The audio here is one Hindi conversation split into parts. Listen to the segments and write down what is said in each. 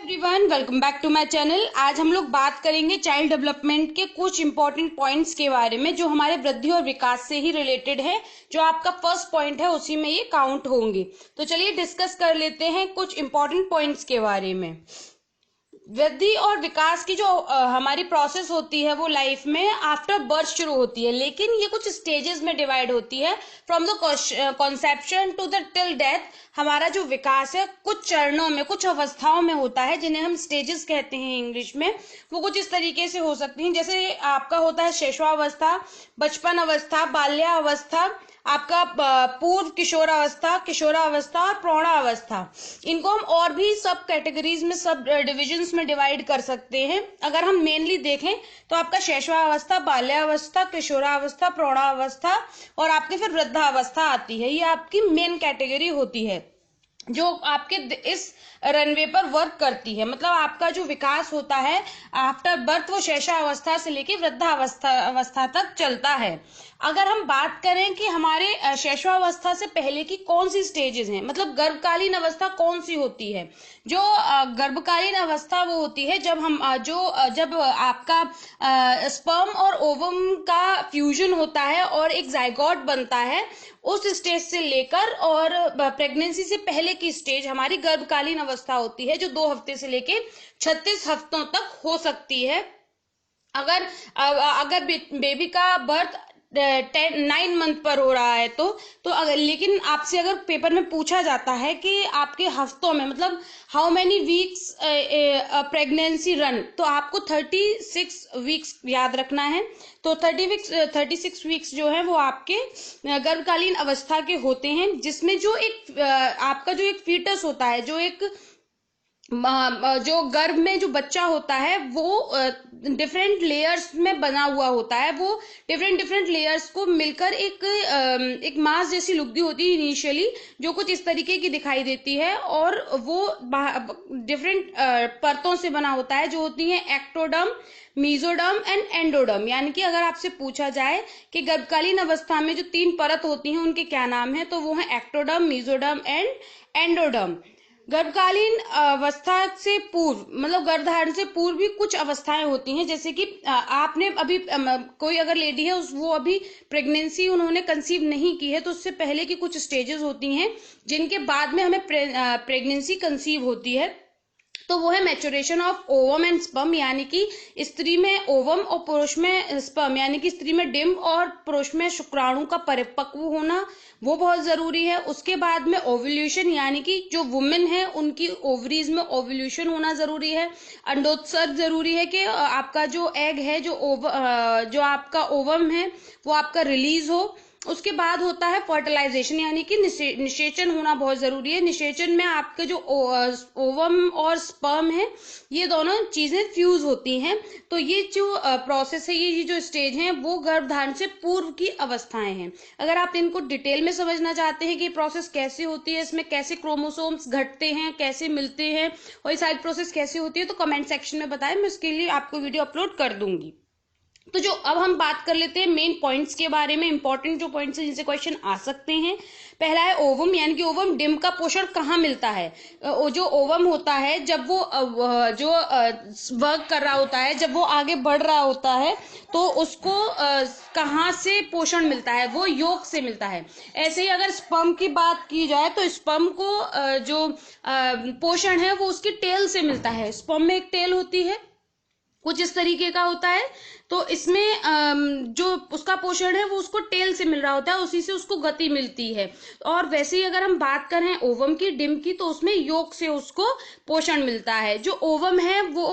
Everyone, welcome back to my channel. आज हम लोग बात करेंगे चाइल्ड डेवलपमेंट के कुछ इंपॉर्टेंट पॉइंट्स के बारे में जो हमारे वृद्धि और विकास से ही रिलेटेड है। जो आपका फर्स्ट पॉइंट है उसी में ये काउंट होंगे। तो चलिए डिस्कस कर लेते हैं कुछ इंपॉर्टेंट पॉइंट्स के बारे में। वृद्धि और विकास की जो हमारी प्रोसेस होती है वो लाइफ में आफ्टर बर्थ शुरू होती है, लेकिन ये कुछ स्टेजेस में डिवाइड होती है। From the conception to the till death हमारा जो विकास है कुछ चरणों में, कुछ अवस्थाओं में होता है, जिन्हें हम स्टेजेस कहते हैं इंग्लिश में। वो कुछ इस तरीके से हो सकती हैं, जैसे आपका होता है शैशवावस्था, बचपन अवस्था, बाल्यावस्था, आपका पूर्व किशोरावस्था, किशोरावस्था और प्रौढ़ावस्था। इनको हम और भी सब कैटेगरीज में, सब डिविजन्स में डिवाइड कर सकते हैं। अगर हम मेनली देखें तो आपका शैशवावस्था, बाल्यावस्था, किशोरावस्था, प्रौढ़ावस्था और आपके फिर वृद्धावस्था आती है। ये आपकी मेन कैटेगरी होती है जो आपके इस रनवे पर वर्क करती है। मतलब आपका जो विकास होता है आफ्टर बर्थ वो शैशवावस्था से लेके वृद्धावस्था तक चलता है। अगर हम बात करें कि हमारे शैशवावस्था से पहले की कौन सी स्टेजेस हैं, मतलब गर्भकालीन अवस्था कौन सी होती है। जो गर्भकालीन अवस्था वो होती है जब हम जब आपका स्पर्म और ओवम का फ्यूजन होता है और एक जाइगोट बनता है। उस स्टेज से लेकर और प्रेगनेंसी से पहले की स्टेज हमारी गर्भकालीन अवस्था होती है, जो 2 हफ्ते से लेके 36 हफ्तों तक हो सकती है। अगर बेबी का बर्थ 9 मंथ पर हो रहा है तो अगर, लेकिन आपसे अगर पेपर में पूछा जाता है कि आपके हफ्तों में, मतलब how many weeks pregnancy run, तो आपको 36 वीक्स याद रखना है। तो 36 वीक्स जो है वो आपके गर्भकालीन अवस्था के होते हैं, जिसमें जो एक आपका जो एक फीटस होता है, जो गर्भ में जो बच्चा होता है वो डिफरेंट लेयर्स में बना हुआ होता है। वो डिफरेंट लेयर्स को मिलकर एक मास जैसी लुगदी होती है इनिशियली, जो कुछ इस तरीके की दिखाई देती है, और वो डिफरेंट परतों से बना होता है, जो होती है एक्टोडर्म, मीजोडर्म एंड एंडोडर्म। यानी कि अगर आपसे पूछा जाए कि गर्भकालीन अवस्था में जो 3 परत होती हैं उनके क्या नाम है, तो वो है एक्टोडर्म, मीजोडर्म एंड एंडोडर्म। गर्भकालीन अवस्था से पूर्व, मतलब गर्भधारण से पूर्व भी कुछ अवस्थाएं होती हैं, जैसे कि आपने अभी कोई अगर लेडी है वो अभी प्रेगनेंसी उन्होंने कंसीव नहीं की है, तो उससे पहले की कुछ स्टेजेस होती हैं जिनके बाद में हमें प्रेगनेंसी कंसीव होती है। तो वो है maturation of ovum and sperm, यानी कि स्त्री में ओवम और पुरुष में स्पर्म, यानी कि स्त्री में डिम्ब और पुरुष में शुक्राणु का परिपक्व होना, वो बहुत जरूरी है। उसके बाद में ओव्यूलेशन, यानी कि जो वुमेन है उनकी ओवरीज में ओव्यूलेशन होना जरूरी है। अंडोत्सर्ग जरूरी है कि आपका जो एग है, जो आपका ओवम है वो आपका रिलीज हो। उसके बाद होता है फर्टिलाइजेशन, यानी कि निषेचन होना बहुत जरूरी है। निषेचन में आपके जो ओवम और स्पर्म है ये दोनों चीजें फ्यूज होती हैं। तो ये जो प्रोसेस है, ये जो स्टेज है वो गर्भधारण से पूर्व की अवस्थाएं हैं। अगर आप इनको डिटेल में समझना चाहते हैं कि प्रोसेस कैसे होती है, इसमें कैसे क्रोमोसोम्स घटते हैं, कैसे मिलते हैं और ये सारी प्रोसेस कैसे होती है, तो कमेंट सेक्शन में बताएं, मैं उसके लिए आपको वीडियो अपलोड कर दूंगी। तो जो अब हम बात कर लेते हैं मेन पॉइंट्स के बारे में, इंपॉर्टेंट जो पॉइंट्स हैं जिनसे क्वेश्चन आ सकते हैं। पहला है ओवम, यानी कि ओवम डिम्ब का पोषण कहाँ मिलता है। जो ओवम होता है जब वो जो वर्क कर रहा होता है, जब वो आगे बढ़ रहा होता है, तो उसको कहाँ से पोषण मिलता है, वो योक से मिलता है। ऐसे ही अगर स्पर्म की बात की जाए तो स्पर्म को जो पोषण है वो उसकी टेल से मिलता है। स्पर्म में एक टेल होती है, कुछ इस तरीके का होता है, तो इसमें जो उसका पोषण है वो उसको टेल से मिल रहा होता है, उसी से उसको गति मिलती है। और वैसे ही अगर हम बात करें ओवम की, डिम्ब की, तो उसमें योक से उसको पोषण मिलता है। जो ओवम है वो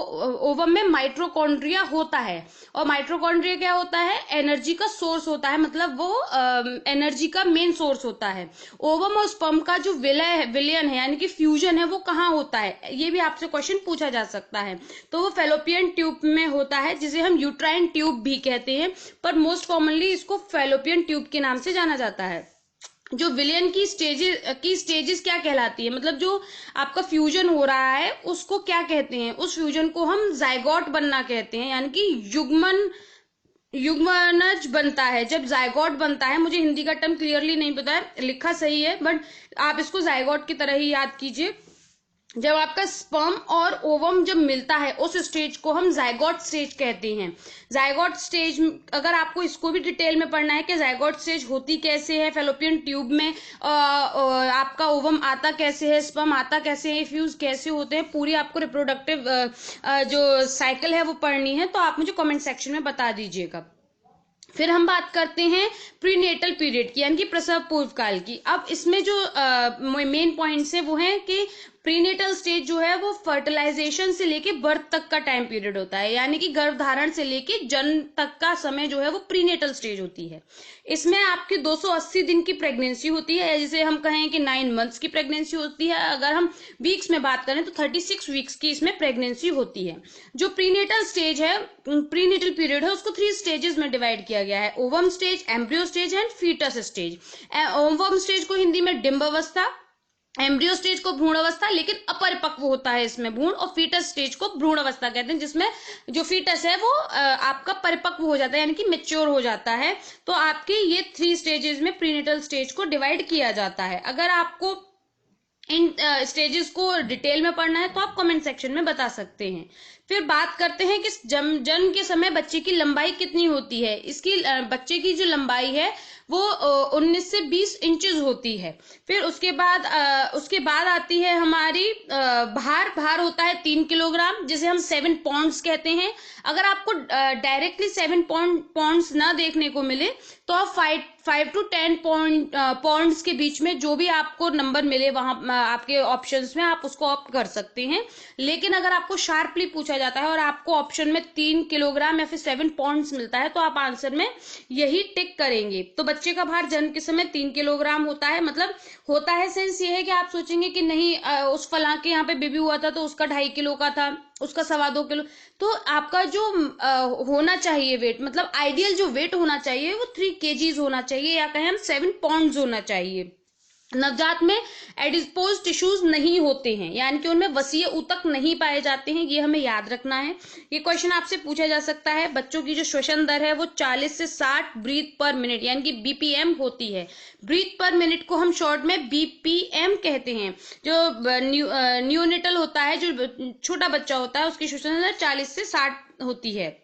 ओवम में माइटोकॉन्ड्रिया होता है, और माइटोकॉन्ड्रिया क्या होता है, एनर्जी का सोर्स होता है, मतलब वो एनर्जी का मेन सोर्स होता है। ओवम और स्पर्म का जो विलयन है यानी कि फ्यूजन है वो कहाँ होता है, ये भी आपसे क्वेश्चन पूछा जा सकता है। तो वो फैलोपियन ट्यूब में होता है, जिसे हम यूट्राइन ट्यूब भी कहते हैं, पर मोस्ट कॉमनली इसको फैलोपियन ट्यूब के नाम से जाना जाता है। जो विलयन की स्टेजेस क्या कहलाती है, मतलब जो आपका फ्यूजन हो रहा है उसको क्या कहते हैं, उस फ्यूजन को हम जाइगोट बनना कहते हैं, यानी कि युग्मनज बनता है। जब जाइगोट बनता है, मुझे हिंदी का टर्म क्लियरली नहीं पता है, लिखा सही है बट आप इसको जाइगोट की तरह ही याद कीजिए। जब आपका स्पर्म और ओवम जब मिलता है उस स्टेज को हम जाइगोट स्टेज कहते हैं। जाइगोट स्टेज, अगर आपको इसको भी डिटेल में पढ़ना है कि जाइगोट स्टेज होती कैसे है, फैलोपियन ट्यूब में आपका ओवम आता कैसे है, स्पर्म आता कैसे है, फ्यूज कैसे होते हैं, पूरी आपको रिप्रोडक्टिव जो साइकिल है वो पढ़नी है, तो आप मुझे कमेंट सेक्शन में बता दीजिएगा। फिर हम बात करते हैं प्रीनेटल पीरियड की, यानी कि प्रसव पूर्व काल की। अब इसमें जो मेन पॉइंट्स है वो है कि प्रीनेटल स्टेज जो है वो फर्टिलाइजेशन से लेके बर्थ तक का टाइम पीरियड होता है, यानी कि गर्भधारण से लेके जन्म तक का समय जो है वो प्रीनेटल स्टेज होती है। इसमें आपकी 280 दिन की प्रेगनेंसी होती है, जिसे हम कहें कि 9 मंथ्स की प्रेगनेंसी होती है। अगर हम वीक्स में बात करें तो 36 वीक्स की इसमें प्रेगनेंसी होती है। जो प्रीनेटल स्टेज है, प्रीनेटल पीरियड है, उसको 3 स्टेजेस में डिवाइड किया गया है: ovum stage, embryo stage and fetus stage. Ovum stage को हिंदी में डिंब अवस्था, एम्ब्रियो स्टेज को भ्रूण अवस्था, लेकिन अपरिपक्व होता है इसमें भ्रूण, और फीटस स्टेज को भ्रूण अवस्था कहते हैं, जिसमें जो फीटस है वो आपका परिपक्व हो जाता है, यानी कि मेच्योर हो जाता है। तो आपके ये 3 स्टेजेस में प्रीनेटल स्टेज को डिवाइड किया जाता है। अगर आपको इन स्टेजेस को डिटेल में पढ़ना है तो आप कमेंट सेक्शन में बता सकते हैं। फिर बात करते हैं कि जन्म के समय बच्चे की लंबाई कितनी होती है। इसकी बच्चे की जो लंबाई है वो 19 से 20 इंचेस होती है। फिर उसके बाद आती है हमारी भार होता है 3 किलोग्राम, जिसे हम 7 पॉन्ड्स कहते हैं। अगर आपको डायरेक्टली 7 पॉन्ड्स ना देखने को मिले तो आप 5 to 10 पॉन्ड्स के बीच में जो भी आपको नंबर मिले वहां आपके ऑप्शंस में आप उसको ऑप्ट कर सकते हैं। लेकिन अगर आपको शार्पली पूछा जाता है और आपको ऑप्शन में 3 किलोग्राम या फिर 7 पॉन्ड्स मिलता है तो आप आंसर में यही टिक करेंगे। तो बच्चे का भार जन्म के समय 3 किलोग्राम होता है। मतलब होता है सेंस ये है कि आप सोचेंगे कि नहीं उस फलां के यहाँ पे बेबी हुआ था तो उसका 2.5 किलो का था, उसका 2.25 किलो। तो आपका जो होना चाहिए वेट, मतलब आइडियल जो वेट होना चाहिए वो 3 kgs होना चाहिए, या कहें हम 7 पॉन्ड्स होना चाहिए। नवजात में एडिपोज टिश्यूज नहीं होते हैं, यानी कि उनमें वसीय ऊतक नहीं पाए जाते हैं, ये हमें याद रखना है। ये क्वेश्चन आपसे पूछा जा सकता है। बच्चों की जो श्वसन दर है वो 40 से 60 ब्रीथ पर मिनट, यानी कि बीपीएम होती है। ब्रीथ पर मिनट को हम शॉर्ट में बीपीएम कहते हैं। जो न्यूनेटल होता है, जो छोटा बच्चा होता है, उसकी श्वसन दर 40 से 60 होती है।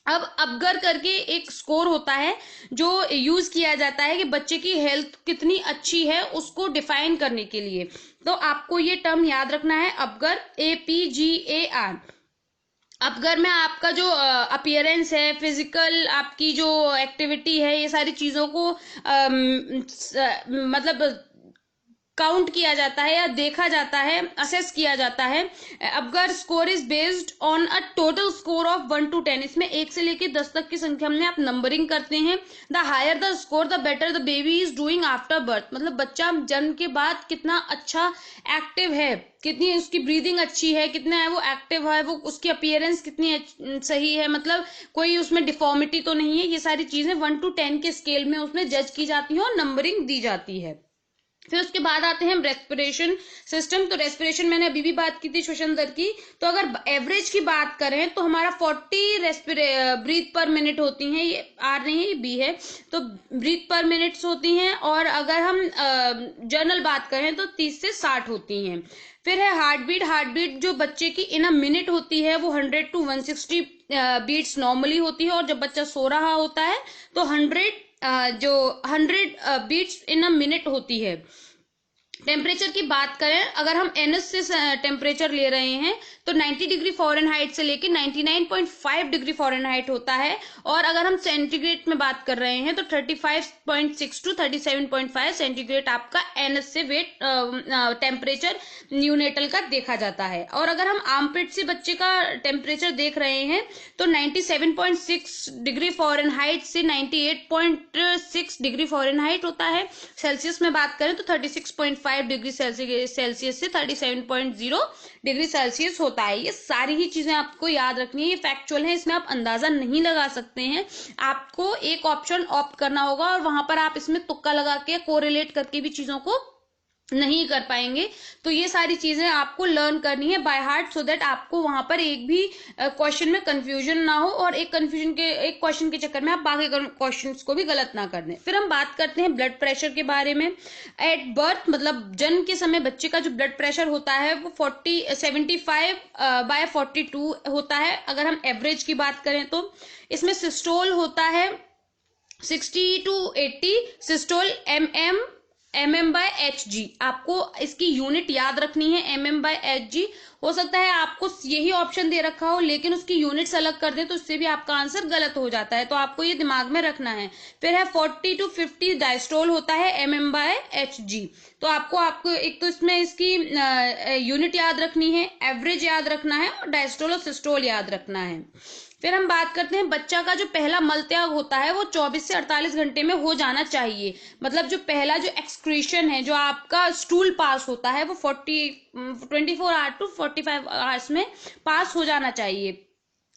अब अपगर करके एक स्कोर होता है जो यूज किया जाता है कि बच्चे की हेल्थ कितनी अच्छी है उसको डिफाइन करने के लिए। तो आपको ये टर्म याद रखना है, अपगर, APGAR। अपगर में आपका जो अपीयरेंस है, फिजिकल आपकी जो एक्टिविटी है, ये सारी चीजों को मतलब काउंट किया जाता है या देखा जाता है, असेस किया जाता है। Apgar score is based on a total score of 1 to 10। इसमें 1 से लेकर 10 तक की संख्या में आप नंबरिंग करते हैं। The higher the score the better the baby is doing after birth. मतलब बच्चा जन्म के बाद कितना अच्छा एक्टिव है, कितनी उसकी ब्रीदिंग अच्छी है, कितना है वो एक्टिव है, वो उसकी अपीयरेंस कितनी सही है, मतलब कोई उसमें डिफॉर्मिटी तो नहीं है। ये सारी चीजें 1 to 10 के स्केल में उसमें जज की जाती है और नंबरिंग दी जाती है। फिर उसके बाद आते हैं रेस्पिरेशन सिस्टम। तो रेस्पिरेशन मैंने अभी भी बात की थी श्वसन दर की। तो अगर एवरेज की बात करें तो हमारा 40 ब्रीथ पर मिनट होती हैं। ये आर नहीं है, ये बी है। तो ब्रीथ पर मिनट्स होती हैं। और अगर हम जनरल बात करें तो 30 से 60 होती हैं। फिर है हार्ट बीट जो बच्चे की इन अ मिनट होती है वो 100 to 160 बीट्स नॉर्मली होती है। और जब बच्चा सो रहा होता है तो 100 बीट्स इन अ मिनट होती है। टेम्परेचर की बात करें, अगर हम एनएस से टेम्परेचर ले रहे हैं तो 90 डिग्री फ़ारेनहाइट से लेके 99.5 डिग्री फ़ारेनहाइट होता है। और अगर हम सेंटीग्रेड में बात कर रहे हैं तो 35.6 to 37.5 सेंटीग्रेड आपका एनएस से वेट टेम्परेचर न्यूनेटल का देखा जाता है। और अगर हम आर्मपिट से बच्चे का टेम्परेचर देख रहे हैं तो 97.6 डिग्री फ़ारेनहाइट से 98.6 डिग्री फ़ारेनहाइट होता है। सेल्सियस में बात करें तो 36.5 डिग्री सेल्सियस से 37.0 डिग्री सेल्सियस होता है। ये सारी ही चीजें आपको याद रखनी है, ये फैक्चुअल है, इसमें आप अंदाजा नहीं लगा सकते हैं। आपको एक ऑप्शन ऑप्ट करना होगा और वहां पर आप इसमें तुक्का लगा के कोरिलेट करके भी चीजों को नहीं कर पाएंगे। तो ये सारी चीजें आपको लर्न करनी है बाय हार्ट, सो दैट आपको वहां पर एक भी क्वेश्चन में कंफ्यूजन ना हो और एक क्वेश्चन के चक्कर में आप बाकी क्वेश्चंस को भी गलत ना कर दें। फिर हम बात करते हैं ब्लड प्रेशर के बारे में। एट बर्थ मतलब जन्म के समय बच्चे का जो ब्लड प्रेशर होता है वो 75/42 होता है। अगर हम एवरेज की बात करें तो इसमें सिस्टोल होता है 60 to 80, सिस्टोल mm/Hg। आपको इसकी यूनिट याद रखनी है, mm/Hg। हो सकता है आपको यही ऑप्शन दे रखा हो लेकिन उसकी यूनिट्स अलग कर दे तो उससे भी आपका आंसर गलत हो जाता है, तो आपको ये दिमाग में रखना है। फिर है 40 to 50 डायस्ट्रोल होता है mm/Hg। तो आपको एक तो इसमें इसकी यूनिट याद रखनी है, एवरेज याद रखना है और डायस्ट्रोल और सिस्टोल याद रखना है। फिर हम बात करते हैं बच्चा का जो पहला मल त्याग होता है वो 24 से 48 घंटे में हो जाना चाहिए। मतलब जो पहला जो एक्सक्रीशन है, जो आपका स्टूल पास होता है वो 24 आवर टू 45 आवर्स में पास हो जाना चाहिए।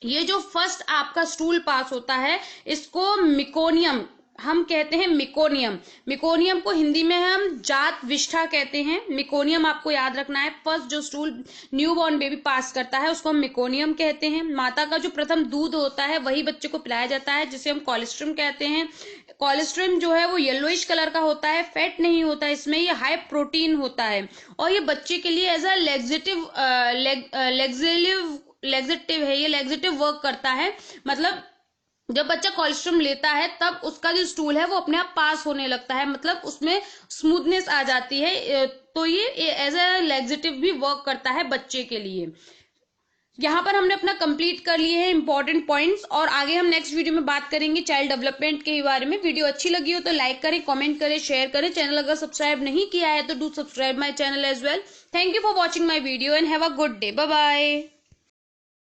ये जो फर्स्ट आपका स्टूल पास होता है इसको मिकोनियम हम कहते हैं। मिकोनियम को हिंदी में हम जात विष्ठा कहते हैं। मिकोनियम आपको याद रखना है। फर्स्ट जो स्टूल न्यूबॉर्न बेबी पास करता है उसको हम मिकोनियम कहते हैं। माता का जो प्रथम दूध होता है वही बच्चे को पिलाया जाता है, जिसे हम कोलेस्ट्रम कहते हैं। कोलेस्ट्रम जो है वो येलोइश कलर का होता है, फैट नहीं होता इसमें, ये हाई प्रोटीन होता है और ये बच्चे के लिए एज अ लेग्जेटिव है, ये लेग्जेटिव वर्क करता है। मतलब जब बच्चा कोलेस्ट्रम लेता है तब उसका जो स्टूल है वो अपने आप पास होने लगता है, मतलब उसमें स्मूथनेस आ जाती है। तो ये एज अ लेग्जेटिव भी वर्क करता है बच्चे के लिए। यहाँ पर हमने अपना कंप्लीट कर लिए हैं इंपॉर्टेंट पॉइंट्स और आगे हम नेक्स्ट वीडियो में बात करेंगे चाइल्ड डेवलपमेंट के बारे में। वीडियो अच्छी लगी हो तो लाइक करें, कमेंट करें, शेयर करें। चैनल अगर सब्सक्राइब नहीं किया है तो do subscribe my channel as well. Thank you for watching my video and have a good day. Bye bye.